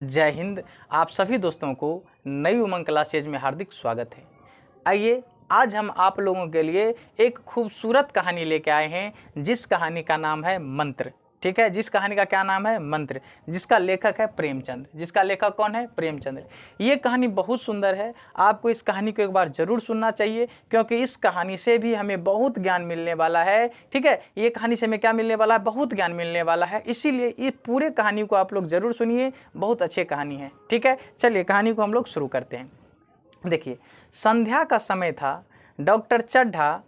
जय हिंद। आप सभी दोस्तों को नई उमंग क्लासेज में हार्दिक स्वागत है। आइए आज हम आप लोगों के लिए एक खूबसूरत कहानी लेके आए हैं, जिस कहानी का नाम है मंत्र। ठीक है, जिस कहानी का क्या नाम है? मंत्र। जिसका लेखक है प्रेमचंद। जिसका लेखक कौन है? प्रेमचंद। ये कहानी बहुत सुंदर है। आपको इस कहानी को एक बार ज़रूर सुनना चाहिए, क्योंकि इस कहानी से भी हमें बहुत ज्ञान मिलने वाला है। ठीक है, ये कहानी से हमें क्या मिलने वाला है? बहुत ज्ञान मिलने वाला है। इसीलिए ये पूरे कहानी को आप लोग ज़रूर सुनिए, बहुत अच्छी कहानी है। ठीक है, चलिए कहानी को हम लोग शुरू करते हैं। देखिए, संध्या का समय था। डॉक्टर चड्ढा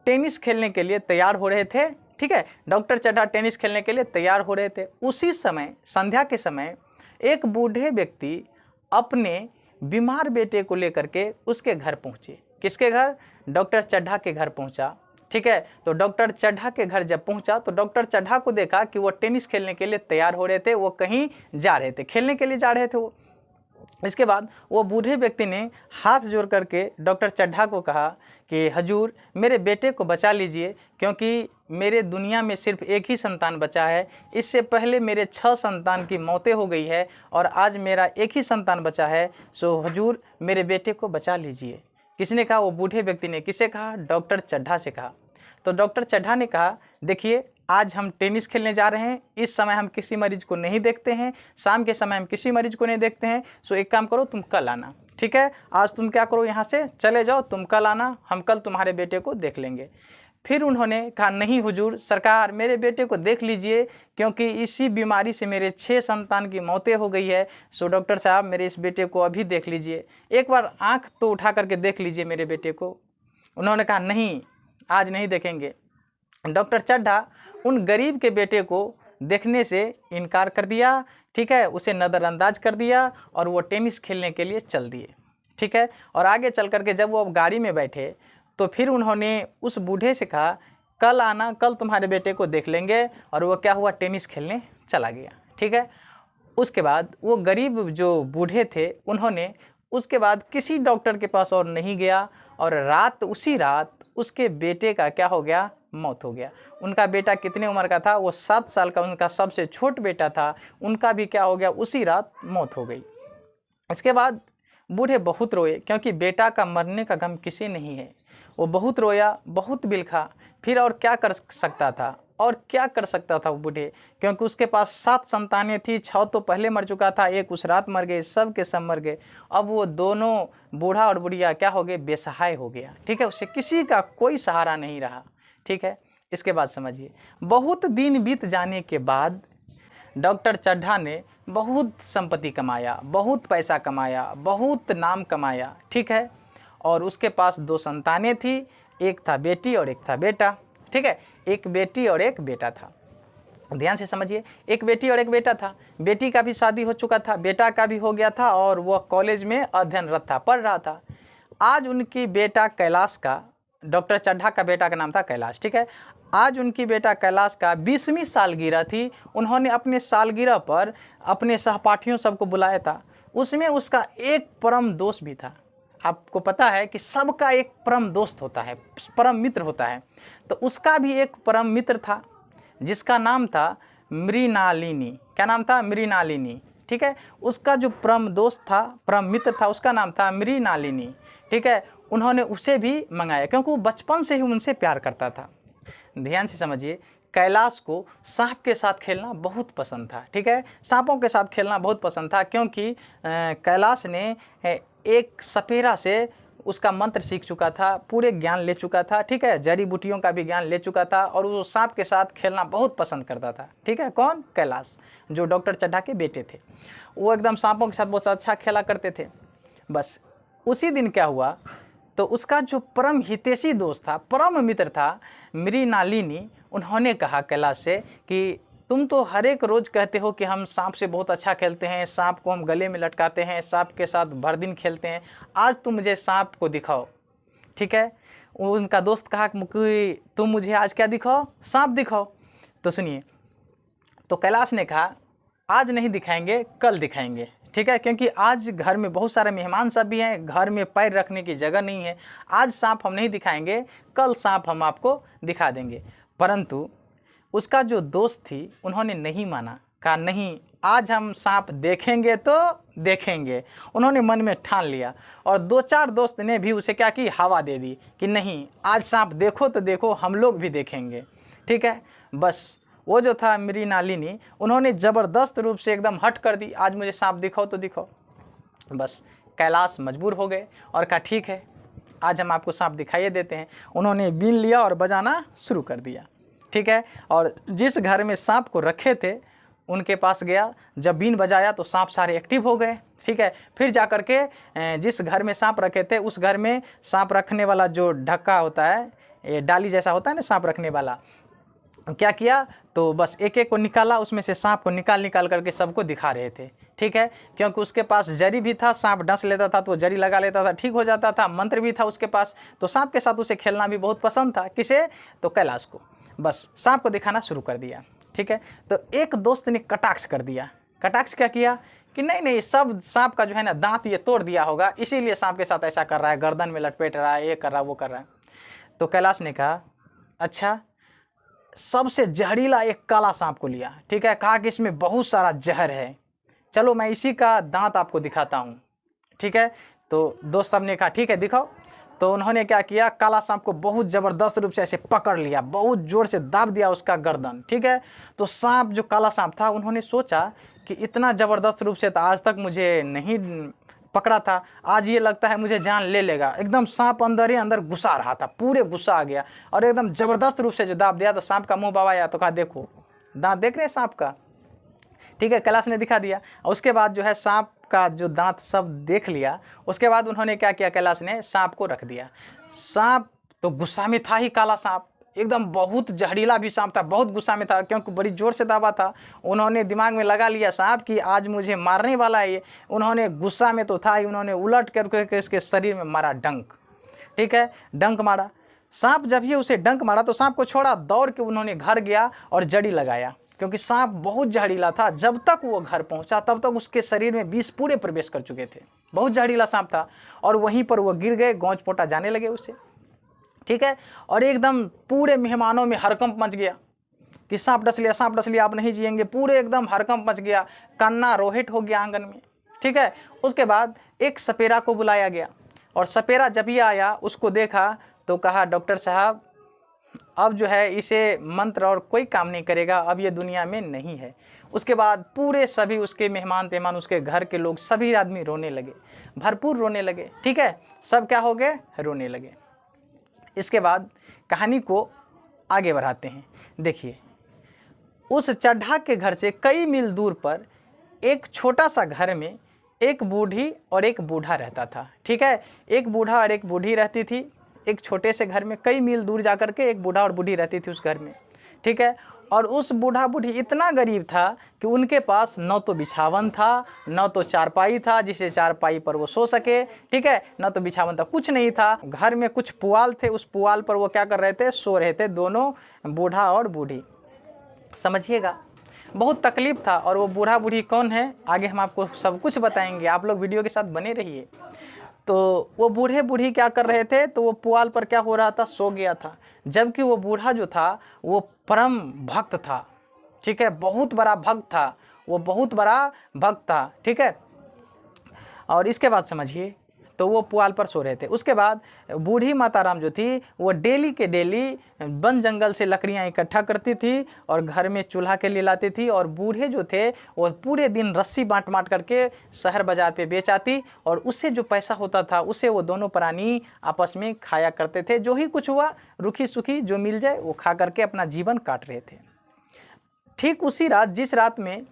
टेनिस खेलने के लिए तैयार हो रहे थे। ठीक है, डॉक्टर चड्ढा टेनिस खेलने के लिए तैयार हो रहे थे। उसी समय, संध्या के समय, एक बूढ़े व्यक्ति अपने बीमार बेटे को लेकर के उसके घर पहुंचे। किसके घर? डॉक्टर चड्ढा के घर पहुंचा। ठीक है, तो डॉक्टर चड्ढा के घर जब पहुंचा तो डॉक्टर चड्ढा को देखा कि वो टेनिस खेलने के लिए तैयार हो रहे थे, वो कहीं जा रहे थे, खेलने के लिए जा रहे थे वो। इसके बाद वो बूढ़े व्यक्ति ने हाथ जोड़ करके डॉक्टर चड्ढा को कहा कि हजूर, मेरे बेटे को बचा लीजिए, क्योंकि मेरे दुनिया में सिर्फ एक ही संतान बचा है। इससे पहले मेरे 6 संतान की मौतें हो गई है और आज मेरा एक ही संतान बचा है। सो हजूर, मेरे बेटे को बचा लीजिए। किसने कहा? वो बूढ़े व्यक्ति ने। किसे कहा? डॉक्टर चड्ढा से कहा। तो डॉक्टर चड्ढा ने कहा, देखिए, आज हम टेनिस खेलने जा रहे हैं। इस समय हम किसी मरीज को नहीं देखते हैं, शाम के समय हम किसी मरीज को नहीं देखते हैं। सो एक काम करो, तुम कल आना। ठीक है, आज तुम क्या करो, यहाँ से चले जाओ, तुम कल आना, हम कल तुम्हारे बेटे को देख लेंगे। फिर उन्होंने कहा, नहीं हुजूर सरकार, मेरे बेटे को देख लीजिए, क्योंकि इसी बीमारी से मेरे 6 संतान की मौतें हो गई है। सो डॉक्टर साहब, मेरे इस बेटे को अभी देख लीजिए, एक बार आँख तो उठा करके देख लीजिए मेरे बेटे को। उन्होंने कहा, नहीं, आज नहीं देखेंगे। डॉक्टर चड्ढा उन गरीब के बेटे को देखने से इनकार कर दिया। ठीक है, उसे नज़रअंदाज कर दिया और वो टेनिस खेलने के लिए चल दिए। ठीक है, और आगे चल करके जब वो गाड़ी में बैठे तो फिर उन्होंने उस बूढ़े से कहा, कल आना, कल तुम्हारे बेटे को देख लेंगे। और वो क्या हुआ? टेनिस खेलने चला गया। ठीक है, उसके बाद वो गरीब जो बूढ़े थे, उन्होंने उसके बाद किसी डॉक्टर के पास और नहीं गया। और उसी रात उसके बेटे का क्या हो गया? मौत हो गया। उनका बेटा कितने उम्र का था? वो 7 साल का उनका सबसे छोटा बेटा था। उनका भी क्या हो गया? उसी रात मौत हो गई। इसके बाद बूढ़े बहुत रोए, क्योंकि बेटा का मरने का गम किसी नहीं है। वो बहुत रोया, बहुत बिलखा। फिर और क्या कर सकता था? और क्या कर सकता था वो बूढ़े? क्योंकि उसके पास 7 संतानें थी। 6 तो पहले मर चुका था, एक उस रात मर गए, सब के सब मर गए। अब वो दोनों, बूढ़ा और बुढ़िया, क्या हो गए? बेसहाय हो गया। ठीक है, उससे किसी का कोई सहारा नहीं रहा। ठीक है, इसके बाद समझिए, बहुत दिन बीत जाने के बाद डॉक्टर चड्ढा ने बहुत संपत्ति कमाया, बहुत पैसा कमाया, बहुत नाम कमाया। ठीक है, और उसके पास 2 संतानें थी, एक था बेटी और एक था बेटा। ठीक है, एक बेटी और एक बेटा था। ध्यान से समझिए, एक बेटी और एक बेटा था। बेटी का भी शादी हो चुका था, बेटा का भी हो गया था, और वह कॉलेज में अध्ययनरत था, पढ़ रहा था। आज उनकी बेटा कैलाश का, डॉक्टर चड्ढा का बेटा का नाम था कैलाश। ठीक है, आज उनकी बेटा कैलाश का 20वीं सालगिरह थी। उन्होंने अपने सालगिरह पर अपने सहपाठियों सबको बुलाया था। उसमें उसका एक परम दोस्त भी था। आपको पता है कि सबका एक परम दोस्त होता है, परम मित्र होता है। तो उसका भी एक परम मित्र था, जिसका नाम था मृणालिनी। क्या नाम था? मृणालिनी। ठीक है, उसका जो परम दोस्त था, परम मित्र था, उसका नाम था मृणालिनी। ठीक है, उन्होंने उसे भी मंगाया, क्योंकि वो बचपन से ही उनसे प्यार करता था। ध्यान से समझिए, कैलाश को सांप के साथ खेलना बहुत पसंद था। ठीक है, सांपों के साथ खेलना बहुत पसंद था, क्योंकि कैलाश ने एक सपेरा से उसका मंत्र सीख चुका था, पूरे ज्ञान ले चुका था। ठीक है, जड़ी बूटियों का भी ज्ञान ले चुका था, और वो सांप के साथ खेलना बहुत पसंद करता था। ठीक है, कौन? कैलाश, जो डॉक्टर चड्ढा के बेटे थे। वो एकदम सांपों के साथ बहुत अच्छा खेला करते थे। बस उसी दिन क्या हुआ, तो उसका जो परम हितैषी दोस्त था, परम मित्र था, मृणालिनी, उन्होंने कहा कैलाश से कि तुम तो हर एक रोज़ कहते हो कि हम सांप से बहुत अच्छा खेलते हैं, सांप को हम गले में लटकाते हैं, सांप के साथ भर दिन खेलते हैं, आज तुम मुझे सांप को दिखाओ। ठीक है, उनका दोस्त कहा कि तुम मुझे आज क्या दिखाओ? सांप दिखाओ। तो सुनिए, तो कैलाश ने कहा, आज नहीं दिखाएंगे, कल दिखाएंगे। ठीक है, क्योंकि आज घर में बहुत सारे मेहमान सब भी हैं, घर में पैर रखने की जगह नहीं है। आज सांप हम नहीं दिखाएंगे, कल सांप हम आपको दिखा देंगे। परंतु उसका जो दोस्त थी, उन्होंने नहीं माना। कहा नहीं, आज हम सांप देखेंगे तो देखेंगे। उन्होंने मन में ठान लिया और 2-4 दोस्त ने भी उसे क्या की, हवा दे दी कि नहीं, आज सांप देखो तो देखो, हम लोग भी देखेंगे। ठीक है, बस वो जो था मृणालिनी, उन्होंने ज़बरदस्त रूप से एकदम हट कर दी, आज मुझे सांप दिखाओ तो दिखाओ। बस कैलाश मजबूर हो गए और कहा ठीक है, आज हम आपको सांप दिखाइए देते हैं। उन्होंने बीन लिया और बजाना शुरू कर दिया। ठीक है, और जिस घर में सांप को रखे थे उनके पास गया, जब बीन बजाया तो सांप सारे एक्टिव हो गए। ठीक है, फिर जा कर के जिस घर में सांप रखे थे उस घर में सांप रखने वाला जो ढक्का होता है, ये डाली जैसा होता है ना सांप रखने वाला, क्या किया तो बस एक एक को निकाला, उसमें से सांप को निकाल करके सबको दिखा रहे थे। ठीक है, क्योंकि उसके पास जरी भी था, सांप डस लेता था तो जरी लगा लेता था, ठीक हो जाता था। मंत्र भी था उसके पास, तो सांप के साथ उसे खेलना भी बहुत पसंद था। किसे? तो कैलाश को। बस सांप को दिखाना शुरू कर दिया। ठीक है, तो एक दोस्त ने कटाक्ष कर दिया। कटाक्ष क्या किया कि नहीं नहीं, सब सांप का जो है ना दांत ये तोड़ दिया होगा, इसीलिए सांप के साथ ऐसा कर रहा है, गर्दन में लटपेट रहा है, ये कर रहा है, वो कर रहा है। तो कैलाश ने कहा अच्छा, सबसे जहरीला एक काला सांप को लिया। ठीक है, कहा कि इसमें बहुत सारा जहर है, चलो मैं इसी का दांत आपको दिखाता हूँ। ठीक है, तो दोस्त साहब ने कहा ठीक है दिखाओ। तो उन्होंने क्या किया, काला सांप को बहुत ज़बरदस्त रूप से ऐसे पकड़ लिया, बहुत ज़ोर से दाब दिया उसका गर्दन। ठीक है, तो सांप जो काला सांप था, उन्होंने सोचा कि इतना ज़बरदस्त रूप से तो आज तक मुझे नहीं पकड़ा था, आज ये लगता है मुझे जान ले लेगा। एकदम सांप अंदर ही अंदर घुसा रहा था, पूरे गुस्सा आ गया और एकदम ज़बरदस्त रूप से जो दाब दिया तो सांप का मुंह बाबाया। तो कहा देखो दांत देख रहे हैं सांप का। ठीक है, कैलाश ने दिखा दिया। उसके बाद जो है सांप का जो दांत सब देख लिया। उसके बाद उन्होंने क्या किया, कैलाश ने सांप को रख दिया। सांप तो गुस्सा में था ही, काला सांप एकदम बहुत जहरीला भी सांप था, बहुत गुस्सा में था क्योंकि बड़ी जोर से दाबा था। उन्होंने दिमाग में लगा लिया सांप कि आज मुझे मारने वाला है ये। उन्होंने गुस्सा में तो था ही, उन्होंने उलट करके इसके शरीर में मारा डंक। ठीक है, डंक मारा। सांप जब ही उसे डंक मारा तो सांप को छोड़ा, दौड़ के उन्होंने घर गया और जड़ी लगाया, क्योंकि सांप बहुत जहरीला था। जब तक वो घर पहुंचा तब तक उसके शरीर में विष पूरे प्रवेश कर चुके थे, बहुत जहरीला सांप था। और वहीं पर वो गिर गए, गौंज पोटा जाने लगे उसे। ठीक है, और एकदम पूरे मेहमानों में हड़कंप मच गया कि सांप डस लिया, सांप डस लिया, आप नहीं जिएंगे। पूरे एकदम हड़कंप मच गया, कन्ना रोहित हो गया आंगन में। ठीक है, उसके बाद एक सपेरा को बुलाया गया और सपेरा जब ही आया उसको देखा तो कहा डॉक्टर साहब अब जो है इसे मंत्र और कोई काम नहीं करेगा, अब ये दुनिया में नहीं है। उसके बाद पूरे सभी उसके मेहमान तेहमान, उसके घर के लोग, सभी आदमी रोने लगे, भरपूर रोने लगे। ठीक है, सब क्या हो गए, रोने लगे। इसके बाद कहानी को आगे बढ़ाते हैं। देखिए, उस चड्ढा के घर से कई मील दूर पर एक छोटा सा घर में एक बूढ़ी और एक बूढ़ा रहता था। ठीक है, एक बूढ़ा और एक बूढ़ी रहती थी एक छोटे से घर में। कई मील दूर जाकर के एक बूढ़ा और बूढ़ी रहती थी उस घर में। ठीक है, और उस बूढ़ा बूढ़ी इतना गरीब था कि उनके पास न तो बिछावन था, न तो चारपाई था जिसे चारपाई पर वो सो सके। ठीक है, न तो बिछावन था, कुछ नहीं था। घर में कुछ पुआल थे, उस पुआल पर वो क्या कर रहे थे, सो रहे थे दोनों, बूढ़ा और बूढ़ी। समझिएगा, बहुत तकलीफ था। और वो बूढ़ा बूढ़ी कौन है, आगे हम आपको सब कुछ बताएंगे, आप लोग वीडियो के साथ बने रहिए। तो वो बूढ़े बूढ़ी क्या कर रहे थे, तो वो पुआल पर क्या हो रहा था, सो गया था। जबकि वो बूढ़ा जो था वो परम भक्त था। ठीक है, बहुत बड़ा भक्त था, वो बहुत बड़ा भक्त था। ठीक है, और इसके बाद समझिए, तो वो पुआल पर सो रहे थे। उसके बाद बूढ़ी माता राम जो थी वो डेली के डेली वन जंगल से लकड़ियाँ इकट्ठा करती थी और घर में चूल्हा के लिए लाती थी। और बूढ़े जो थे वो पूरे दिन रस्सी बांट करके शहर बाज़ार पे बेच आती और उससे जो पैसा होता था उसे वो दोनों प्राणी आपस में खाया करते थे। जो ही कुछ हुआ, रूखी सूखी जो मिल जाए वो खा करके अपना जीवन काट रहे थे। ठीक उसी रात, जिस रात में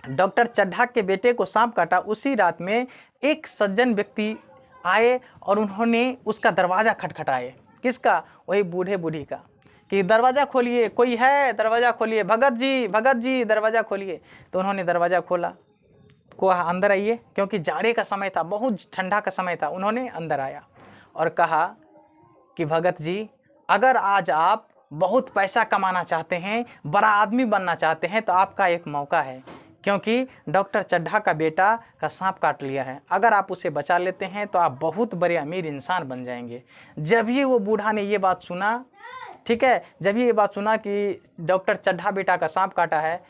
डॉक्टर चड्ढा के बेटे को सांप काटा, उसी रात में एक सज्जन व्यक्ति आए और उन्होंने उसका दरवाज़ा खटखटाए। किसका? वही बूढ़े बूढ़ी का, कि दरवाज़ा खोलिए, कोई है, दरवाज़ा खोलिए, भगत जी दरवाज़ा खोलिए। तो उन्होंने दरवाज़ा खोला, को अंदर आइए, क्योंकि जाड़े का समय था, बहुत ठंडा का समय था। उन्होंने अंदर आया और कहा कि भगत जी, अगर आज आप बहुत पैसा कमाना चाहते हैं, बड़ा आदमी बनना चाहते हैं, तो आपका एक मौका है, क्योंकि डॉक्टर चड्ढा का बेटा का सांप काट लिया है। अगर आप उसे बचा लेते हैं तो आप बहुत बड़े अमीर इंसान बन जाएंगे। जब ही वो बूढ़ा ने ये बात सुना, ठीक है, जब ही ये बात सुना कि डॉक्टर चड्ढा बेटा का सांप काटा है,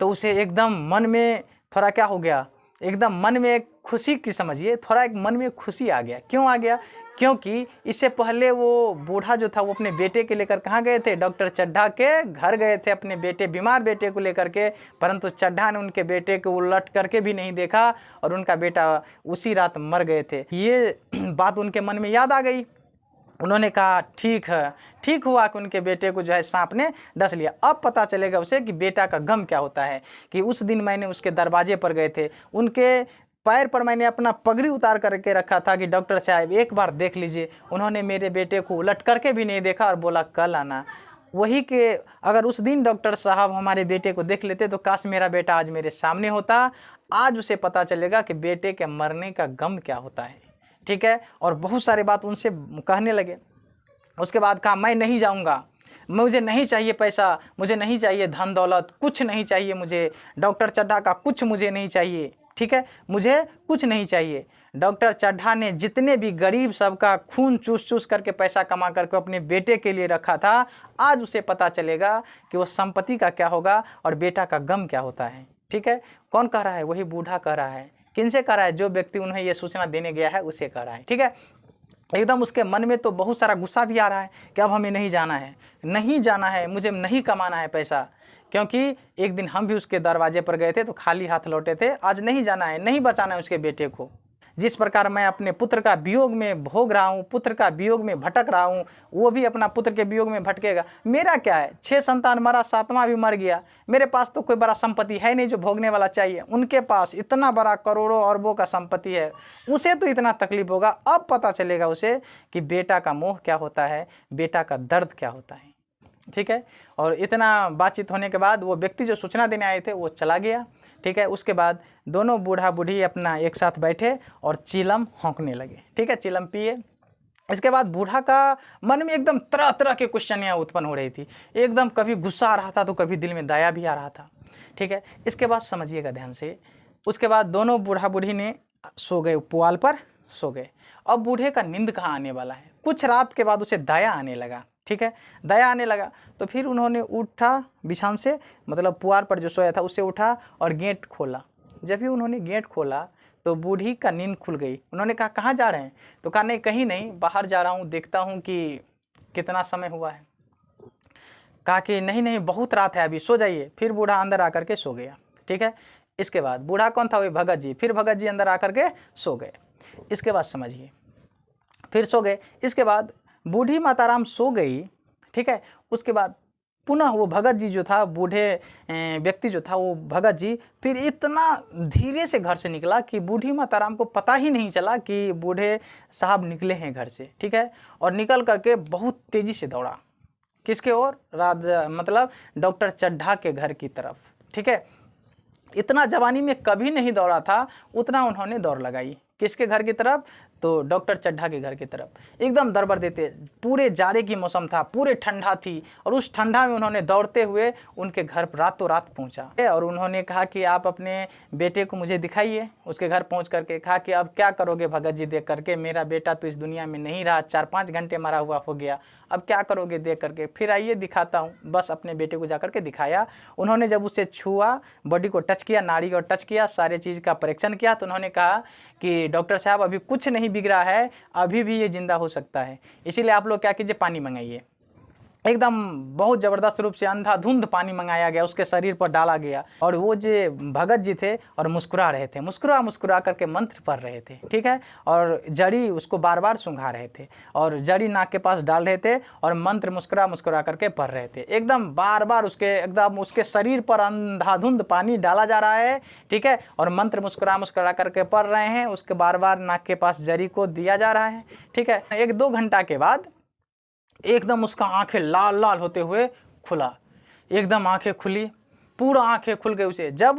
तो उसे एकदम मन में थोड़ा क्या हो गया, एकदम मन में एक खुशी की समझिए, थोड़ा एक मन में खुशी आ गया। क्यों आ गया? क्योंकि इससे पहले वो बूढ़ा जो था वो अपने बेटे के लेकर कहाँ गए थे? डॉक्टर चड्ढा के घर गए थे अपने बेटे, बीमार बेटे को लेकर के। परंतु चड्ढा ने उनके बेटे को उलट करके भी नहीं देखा और उनका बेटा उसी रात मर गए थे। ये बात उनके मन में याद आ गई। उन्होंने कहा ठीक है, ठीक हुआ कि उनके बेटे को जो है सांप ने डस लिया। अब पता चलेगा उसे कि बेटा का गम क्या होता है। कि उस दिन मैंने उसके दरवाजे पर गए थे, उनके पैर पर मैंने अपना पगड़ी उतार करके रखा था कि डॉक्टर साहब एक बार देख लीजिए। उन्होंने मेरे बेटे को उलट करके भी नहीं देखा और बोला कल आना। वही के अगर उस दिन डॉक्टर साहब हमारे बेटे को देख लेते तो काश मेरा बेटा आज मेरे सामने होता। आज उसे पता चलेगा कि बेटे के मरने का गम क्या होता है। ठीक है, और बहुत सारे बात उनसे कहने लगे। उसके बाद कहा मैं नहीं जाऊंगा, मुझे नहीं चाहिए पैसा, मुझे नहीं चाहिए धन दौलत, कुछ नहीं चाहिए मुझे, डॉक्टर चड्ढा का कुछ मुझे नहीं चाहिए। ठीक है, मुझे कुछ नहीं चाहिए। डॉक्टर चड्ढा ने जितने भी गरीब सबका खून चूस चूस करके पैसा कमा करके अपने बेटे के लिए रखा था, आज उसे पता चलेगा कि वो संपत्ति का क्या होगा और बेटा का गम क्या होता है। ठीक है, कौन कह रहा है? वही बूढ़ा कह रहा है। किनसे कह रहा है? जो व्यक्ति उन्हें ये सूचना देने गया है उसे कह रहा है। ठीक है, एकदम उसके मन में तो बहुत सारा गुस्सा भी आ रहा है कि अब हमें नहीं जाना है, नहीं जाना है, मुझे नहीं कमाना है पैसा। क्योंकि एक दिन हम भी उसके दरवाजे पर गए थे तो खाली हाथ लौटे थे। आज नहीं जाना है, नहीं बचाना है उसके बेटे को। जिस प्रकार मैं अपने पुत्र का वियोग में भोग रहा हूँ, पुत्र का वियोग में भटक रहा हूँ, वो भी अपना पुत्र के वियोग में भटकेगा। मेरा क्या है? 6 संतान मरा, 7वां भी मर गया। मेरे पास तो कोई बड़ा संपत्ति है नहीं जो भोगने वाला चाहिए। उनके पास इतना बड़ा करोड़ों अरबों का संपत्ति है, उसे तो इतना तकलीफ होगा। अब पता चलेगा उसे कि बेटा का मोह क्या होता है, बेटा का दर्द क्या होता है। ठीक है, और इतना बातचीत होने के बाद वो व्यक्ति जो सूचना देने आए थे वो चला गया। ठीक है, उसके बाद दोनों बूढ़ा बूढ़ी अपना एक साथ बैठे और चिलम होंकने लगे। ठीक है, चिलम पिए। इसके बाद बूढ़ा का मन में एकदम तरह तरह के क्वेश्चनियाँ उत्पन्न हो रही थी। एकदम कभी गुस्सा आ रहा था तो कभी दिल में दया भी आ रहा था। ठीक है, इसके बाद समझिएगा ध्यान से। उसके बाद दोनों बूढ़ा बूढ़ी ने सो गए, पुआल पर सो गए। अब बूढ़े का नींद कहाँ आने वाला है? कुछ रात के बाद उसे दया आने लगा। ठीक है, दया आने लगा तो फिर उन्होंने उठा बिछान से, मतलब पुआल पर जो सोया था उससे उठा और गेट खोला। जब भी उन्होंने गेट खोला तो बूढ़ी का नींद खुल गई। उन्होंने कहा कहाँ जा रहे हैं? तो कहा नहीं, कहीं नहीं, बाहर जा रहा हूँ, देखता हूँ कि कितना समय हुआ है। कहा कि नहीं नहीं, बहुत रात है, अभी सो जाइए। फिर बूढ़ा अंदर आकर के सो गया। ठीक है, इसके बाद बूढ़ा कौन था? वही भगत जी। फिर भगत जी अंदर आकर के सो गए। इसके बाद समझिए, फिर सो गए। इसके बाद बूढ़ी माताराम सो गई। ठीक है, उसके बाद पुनः वो भगत जी जो था, बूढ़े व्यक्ति जो था वो भगत जी, फिर इतना धीरे से घर से निकला कि बूढ़ी माताराम को पता ही नहीं चला कि बूढ़े साहब निकले हैं घर से। ठीक है, और निकल करके बहुत तेजी से दौड़ा। किसके ओर? मतलब डॉक्टर चड्ढा के घर की तरफ। ठीक है, इतना जवानी में कभी नहीं दौड़ा था, उतना उन्होंने दौड़ लगाई। किसके घर की तरफ? तो डॉक्टर चड्ढा के घर की तरफ। एकदम दरबर देते, पूरे जाड़े की मौसम था, पूरे ठंडा थी, और उस ठंडा में उन्होंने दौड़ते हुए उनके घर रातों रात पहुंचा। और उन्होंने कहा कि आप अपने बेटे को मुझे दिखाइए। उसके घर पहुंच करके कहा कि अब क्या करोगे भगत जी देख करके? मेरा बेटा तो इस दुनिया में नहीं रहा, 4-5 घंटे मरा हुआ हो गया, अब क्या करोगे देख करके? फिर आइए दिखाता हूँ। बस अपने बेटे को जा करके दिखाया। उन्होंने जब उसे छुआ, बॉडी को टच किया, नाड़ी को टच किया, सारे चीज़ का परीक्षण किया, तो उन्होंने कहा कि डॉक्टर साहब अभी कुछ नहीं बिगड़ा है, अभी भी ये जिंदा हो सकता है। इसीलिए आप लोग क्या कीजिए, पानी मंगाइए। एकदम बहुत ज़बरदस्त रूप से अंधाधुंध पानी मंगाया गया, उसके शरीर पर डाला गया। और वो जो भगत जी थे और मुस्कुरा रहे थे, मुस्कुरा करके मंत्र पढ़ रहे थे। ठीक है, और जड़ी उसको बार बार सूंघा रहे थे और जड़ी नाक के पास डाल रहे थे और मंत्र मुस्कुरा करके पढ़ रहे थे। एकदम बार बार उसके शरीर पर अंधाधुंध पानी डाला जा रहा है। ठीक है, और मंत्र मुस्कुरा करके पढ़ रहे हैं, उसके बार बार नाक के पास जड़ी को दिया जा रहा है। ठीक है, 1-2 घंटा के बाद एकदम उसका आंखें लाल लाल होते हुए खुला। एकदम आंखें खुली, पूरा आंखें खुल गई उसे। जब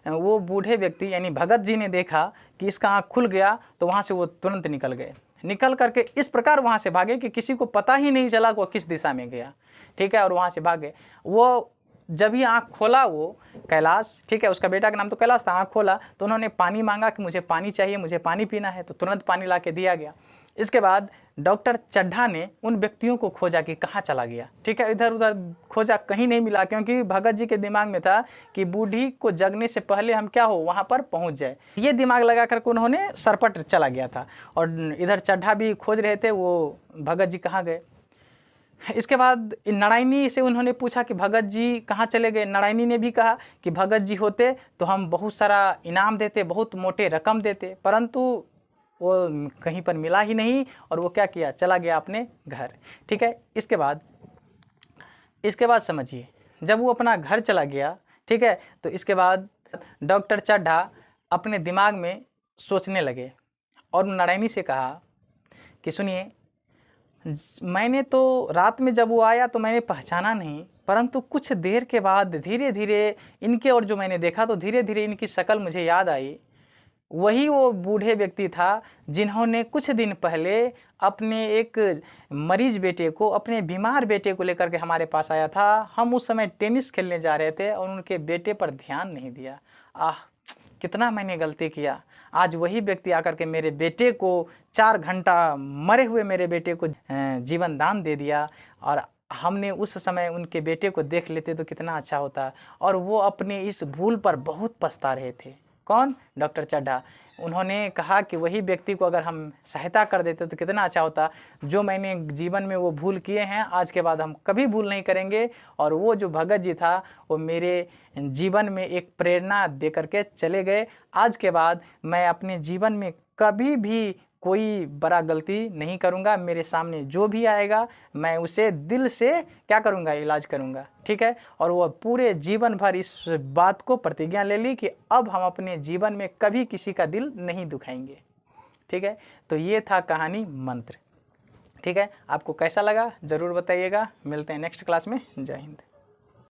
वो बूढ़े व्यक्ति यानी भगत जी ने देखा कि इसका आंख खुल गया तो वहाँ से वो तुरंत निकल गए। निकल करके इस प्रकार वहाँ से भागे कि किसी को पता ही नहीं चला कि वो किस दिशा में गया। ठीक है, और वहाँ से भागे। वो जब ही आँख खोला वो कैलाश, ठीक है, उसका बेटा का नाम तो कैलाश था, आँख खोला तो उन्होंने पानी मांगा कि मुझे पानी चाहिए, मुझे पानी पीना है, तो तुरंत पानी ला के दिया गया। इसके बाद डॉक्टर चड्ढा ने उन व्यक्तियों को खोजा कि कहाँ चला गया। ठीक है, इधर उधर खोजा, कहीं नहीं मिला, क्योंकि भगत जी के दिमाग में था कि बूढ़ी को जगने से पहले हम क्या हो वहाँ पर पहुँच जाए। ये दिमाग लगा करके उन्होंने सरपट चला गया था और इधर चड्ढा भी खोज रहे थे वो भगत जी कहाँ गए। इसके बाद नारायणी से उन्होंने पूछा कि भगत जी कहाँ चले गए। नारायणी ने भी कहा कि भगत जी होते तो हम बहुत सारा इनाम देते, बहुत मोटे रकम देते, परंतु वो कहीं पर मिला ही नहीं और वो क्या किया, चला गया अपने घर। ठीक है, इसके बाद समझिए, जब वो अपना घर चला गया, ठीक है, तो इसके बाद डॉक्टर चड्ढा अपने दिमाग में सोचने लगे और नारायणी से कहा कि सुनिए, मैंने तो रात में जब वो आया तो मैंने पहचाना नहीं, परंतु कुछ देर के बाद धीरे धीरे इनके और जो मैंने देखा तो धीरे धीरे इनकी शक्ल मुझे याद आई। वही वो बूढ़े व्यक्ति था जिन्होंने कुछ दिन पहले अपने एक मरीज बेटे को, अपने बीमार बेटे को लेकर के हमारे पास आया था। हम उस समय टेनिस खेलने जा रहे थे और उनके बेटे पर ध्यान नहीं दिया। कितना मैंने गलती किया। आज वही व्यक्ति आकर के मेरे बेटे को 4 घंटा मरे हुए मेरे बेटे को जीवन दान दे दिया और हमने उस समय उनके बेटे को देख लेते तो कितना अच्छा होता। और वो अपने इस भूल पर बहुत पछता रहे थे। कौन? डॉक्टर चड्ढा। उन्होंने कहा कि वही व्यक्ति को अगर हम सहायता कर देते तो कितना अच्छा होता। जो मैंने जीवन में वो भूल किए हैं आज के बाद हम कभी भूल नहीं करेंगे। और वो जो भगत जी था वो मेरे जीवन में एक प्रेरणा दे करके चले गए। आज के बाद मैं अपने जीवन में कभी भी कोई बड़ा गलती नहीं करूंगा। मेरे सामने जो भी आएगा मैं उसे दिल से क्या करूंगा, इलाज करूंगा। ठीक है, और वो पूरे जीवन भर इस बात को प्रतिज्ञा ले ली कि अब हम अपने जीवन में कभी किसी का दिल नहीं दुखाएंगे। ठीक है, तो ये था कहानी मंत्र। ठीक है, आपको कैसा लगा ज़रूर बताइएगा। मिलते हैं नेक्स्ट क्लास में। जय हिंद।